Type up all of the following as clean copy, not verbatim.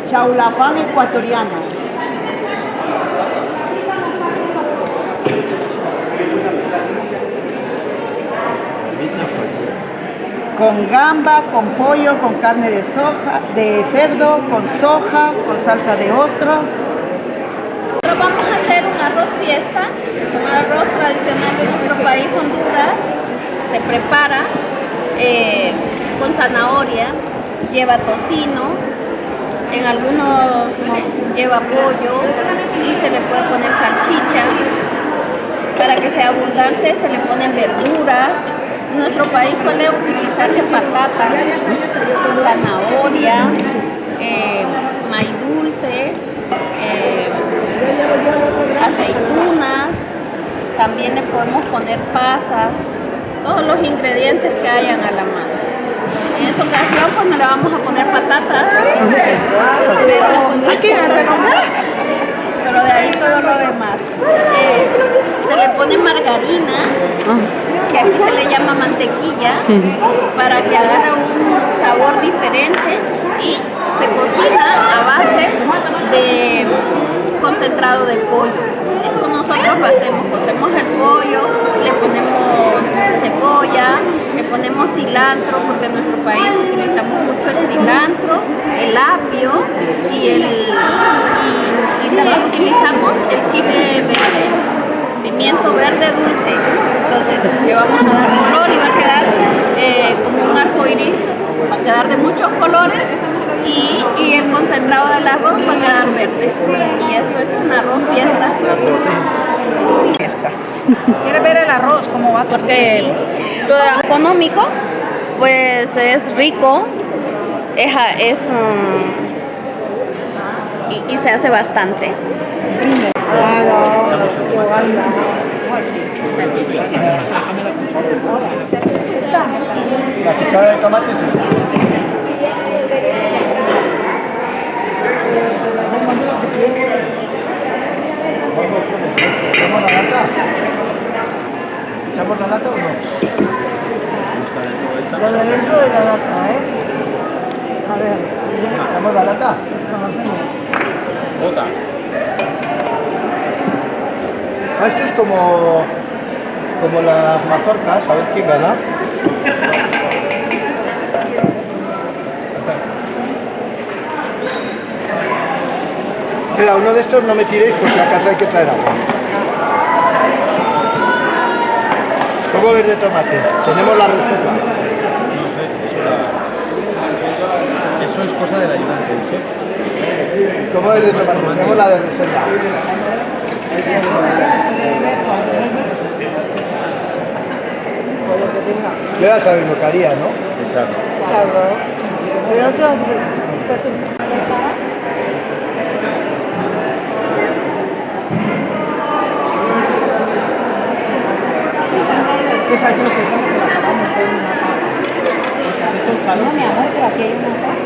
Chaulafán ecuatoriano. Con gamba, con pollo, con carne de soja, de cerdo, con soja, con salsa de ostras. Nosotros vamos a hacer un arroz fiesta, un arroz tradicional de nuestro país, Honduras. Se prepara con zanahoria, lleva tocino, en algunos lleva pollo y se le puede poner salchicha. Para que sea abundante se le ponen verduras. En nuestro país suele utilizarse patatas, zanahoria, maíz dulce, aceitunas, también le podemos poner pasas, todos los ingredientes que hayan a la mano. En esta ocasión pues no le vamos a poner patatas, pero de ahí todo lo demás. Se le pone margarina, que aquí se le llama mantequilla, para que agarre un sabor diferente, y se cocina a base de concentrado de pollo. Esto nosotros lo hacemos, cocemos el pollo, le ponemos cebolla, le ponemos cilantro, porque en nuestro país utilizamos mucho el cilantro, el apio y también utilizamos el chile verde, pimiento verde dulce. Entonces le vamos a dar color y va a quedar como un arco iris, va a quedar de muchos colores, y el concentrado del arroz va a quedar verde. Y eso es un arroz fiesta. ¿Quieres ver el arroz cómo va? Porque lo económico pues es rico, y se hace bastante. La cuchara de tomate es esta. ¿Echamos la lata? ¿Echamos la lata o no? Lo de dentro de la lata, A ver. ¿Echamos la lata? Bota. Esto es como las mazorcas, a ver quién gana. Mira, uno de estos no me tiréis porque a casa hay que traer agua. ¿Cómo ves de tomate? Tenemos la receta. No sé, eso es cosa del ayudante, ¿sí? ¿Cómo ves de tomate? Tenemos la de receta. Yo ya sabéis lo que haría, ¿no? Echarlo. ¿Qué es aquí lo que pasa? Que la acabamos con una pata. No, mi amor, pero aquí hay una pata.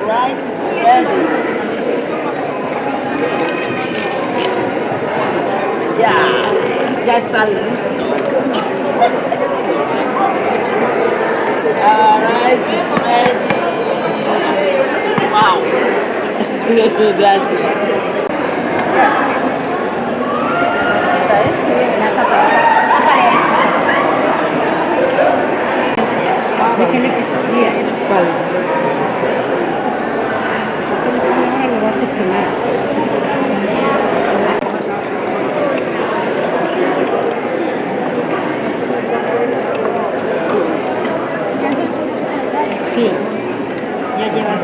Rice is ready. Yeah. Ya está listo. Alright, it's ready. Wow. Gracias. Déjale que se fría. ¿Cuál? Ahora lo vas a estrenar. Sí, ya llevas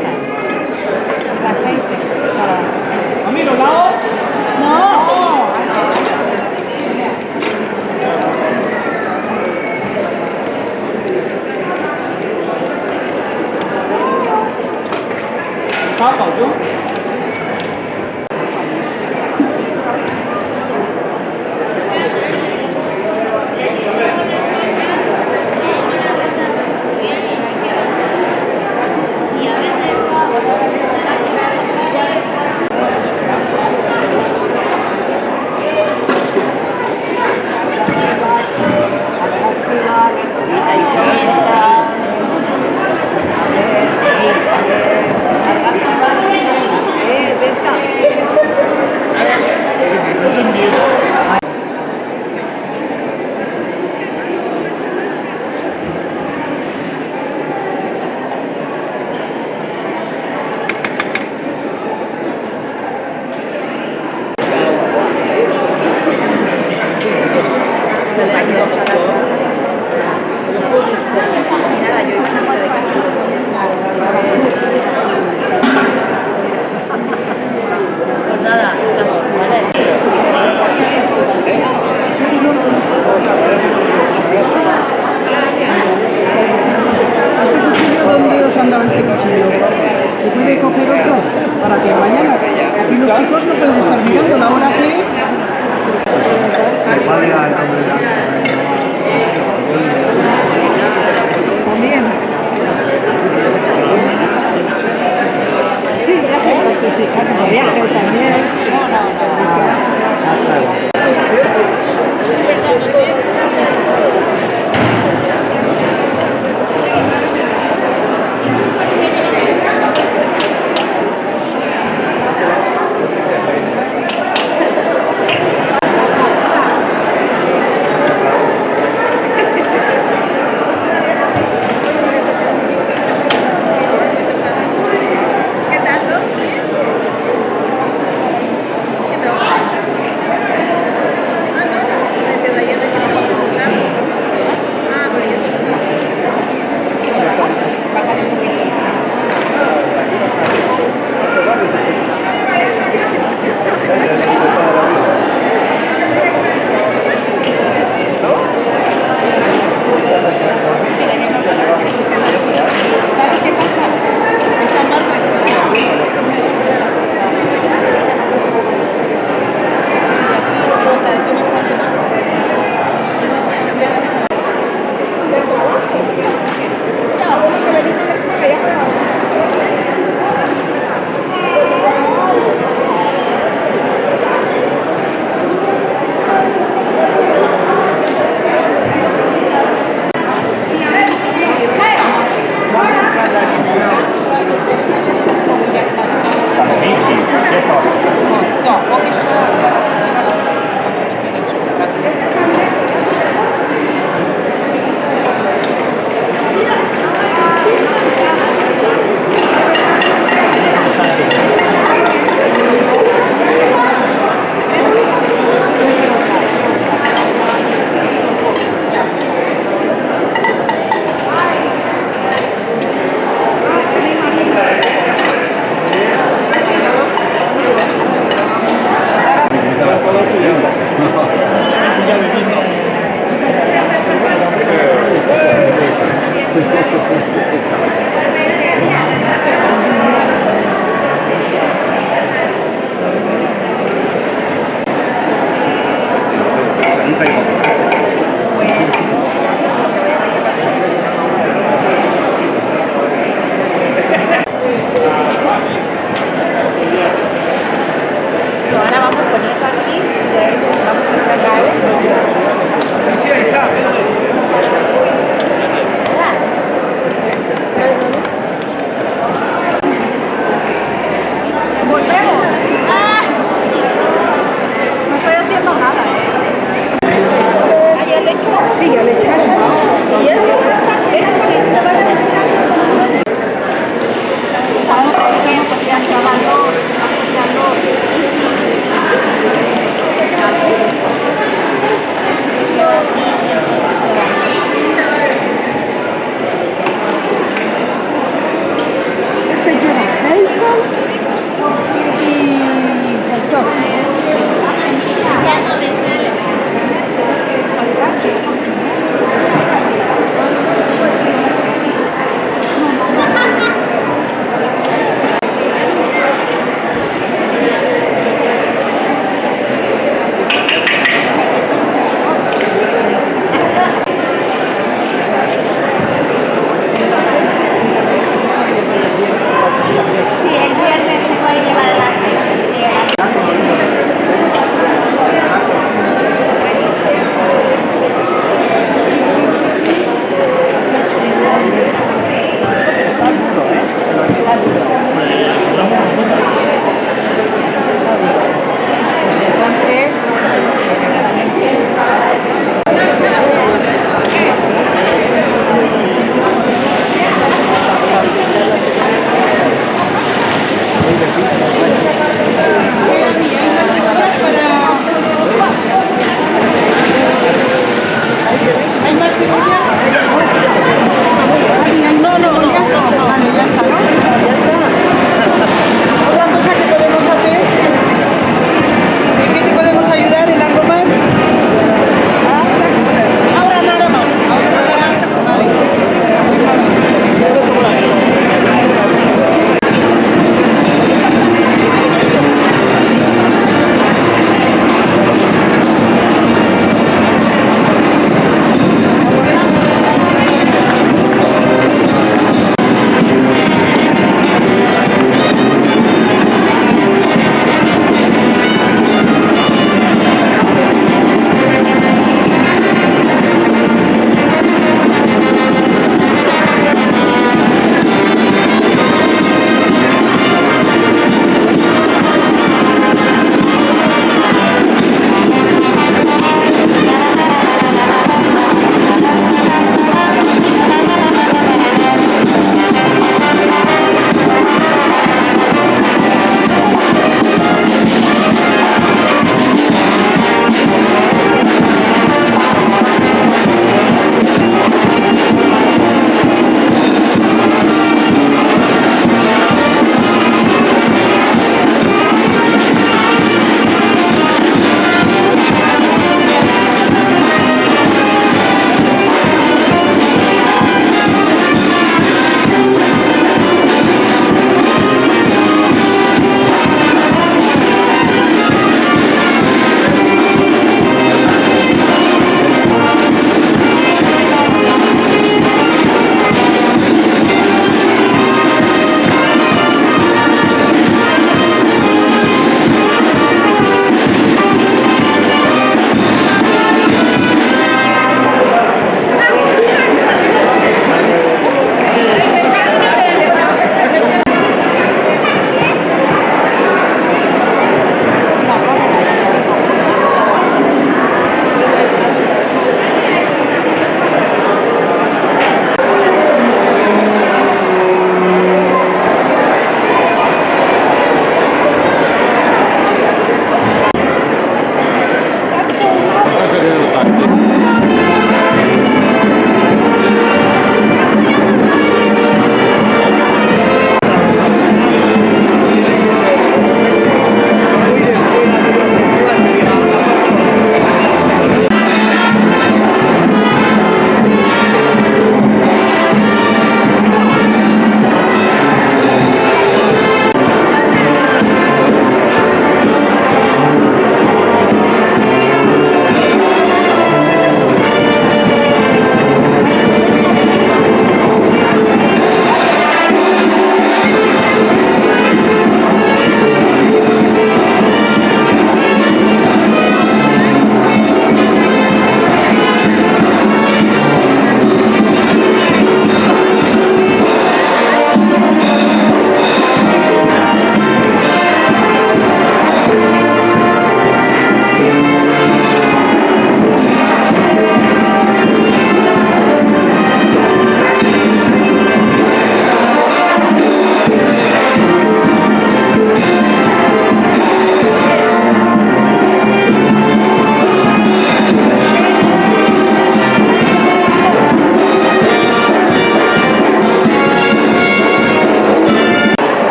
aceite para... ¿A mí lo lavo? ¡No! Papa, ¿yo? Pues nada, estamos, ¿vale? ¿Este cuchillo dónde os han dado este cuchillo? ¿Se puede coger otro? Para que mañana. Y los chicos no pueden estar mirando la hora que es. También. Sí, ya sé con tus hijas de viaje también.